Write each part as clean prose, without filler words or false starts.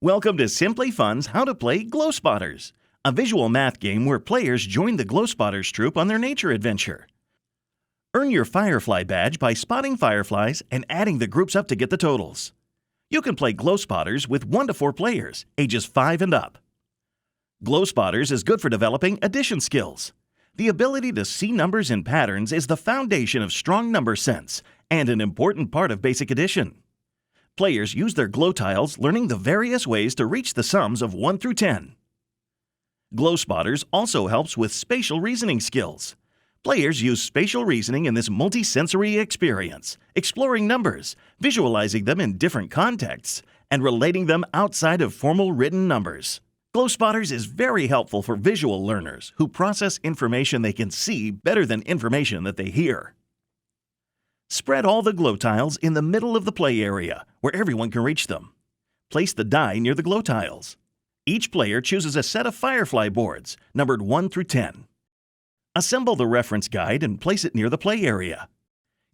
Welcome to Simply Fun's How to Play Glow Spotters, a visual math game where players join the Glow Spotters troop on their nature adventure. Earn your Firefly badge by spotting fireflies and adding the groups up to get the totals. You can play Glow Spotters with 1 to 4 players, ages 5 and up. Glow Spotters is good for developing addition skills. The ability to see numbers in patterns is the foundation of strong number sense and an important part of basic addition. Players use their glow tiles, learning the various ways to reach the sums of 1 through 10. Glow Spotters also helps with spatial reasoning skills. Players use spatial reasoning in this multisensory experience, exploring numbers, visualizing them in different contexts, and relating them outside of formal written numbers. Glow Spotters is very helpful for visual learners who process information they can see better than information that they hear. Spread all the glow tiles in the middle of the play area, where everyone can reach them. Place the die near the glow tiles. Each player chooses a set of Firefly boards, numbered 1 through 10. Assemble the reference guide and place it near the play area.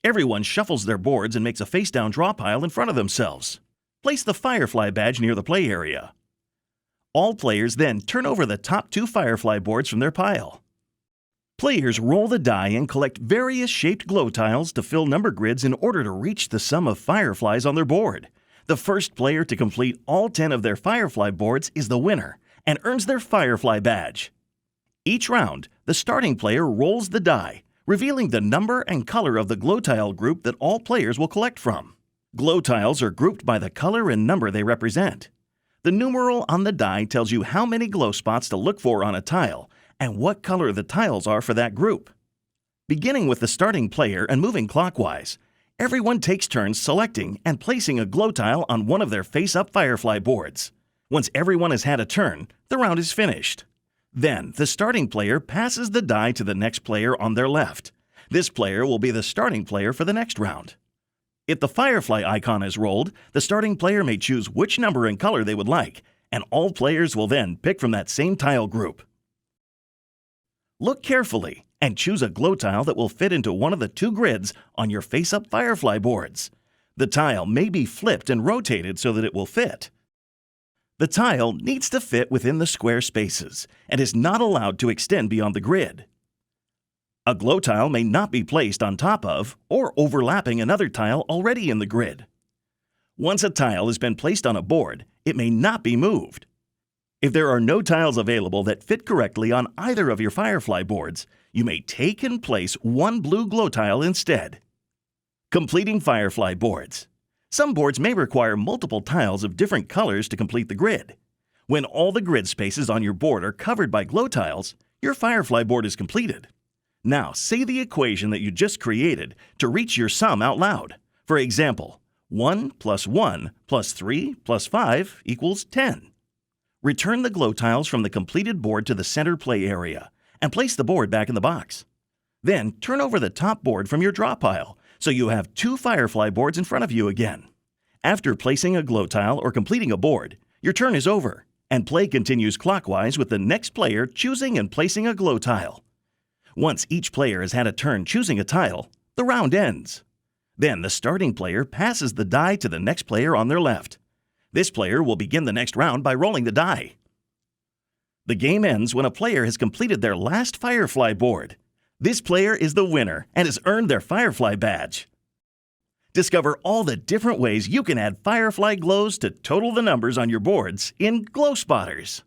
Everyone shuffles their boards and makes a face-down draw pile in front of themselves. Place the Firefly badge near the play area. All players then turn over the top 2 Firefly boards from their pile. Players roll the die and collect various shaped glow tiles to fill number grids in order to reach the sum of fireflies on their board. The first player to complete all 10 of their Firefly boards is the winner and earns their Firefly badge. Each round, the starting player rolls the die, revealing the number and color of the glow tile group that all players will collect from. Glow tiles are grouped by the color and number they represent. The numeral on the die tells you how many glow spots to look for on a tile and what color the tiles are for that group. Beginning with the starting player and moving clockwise, everyone takes turns selecting and placing a glow tile on one of their face-up Firefly boards. Once everyone has had a turn, the round is finished. Then, the starting player passes the die to the next player on their left. This player will be the starting player for the next round. If the Firefly icon is rolled, the starting player may choose which number and color they would like, and all players will then pick from that same tile group. Look carefully and choose a glow tile that will fit into one of the 2 grids on your face-up Firefly boards. The tile may be flipped and rotated so that it will fit. The tile needs to fit within the square spaces and is not allowed to extend beyond the grid. A glow tile may not be placed on top of or overlapping another tile already in the grid. Once a tile has been placed on a board, it may not be moved. If there are no tiles available that fit correctly on either of your Firefly boards, you may take and place 1 blue glow tile instead. Completing Firefly boards. Some boards may require multiple tiles of different colors to complete the grid. When all the grid spaces on your board are covered by glow tiles, your Firefly board is completed. Now say the equation that you just created to reach your sum out loud. For example, 1 plus 1 plus 3 plus 5 equals 10. Return the glow tiles from the completed board to the center play area and place the board back in the box. Then turn over the top board from your draw pile so you have 2 Firefly boards in front of you again. After placing a glow tile or completing a board, your turn is over and play continues clockwise with the next player choosing and placing a glow tile. Once each player has had a turn choosing a tile, the round ends. Then the starting player passes the die to the next player on their left. This player will begin the next round by rolling the die. The game ends when a player has completed their last Firefly board. This player is the winner and has earned their Firefly badge. Discover all the different ways you can add Firefly glows to total the numbers on your boards in Glow Spotters.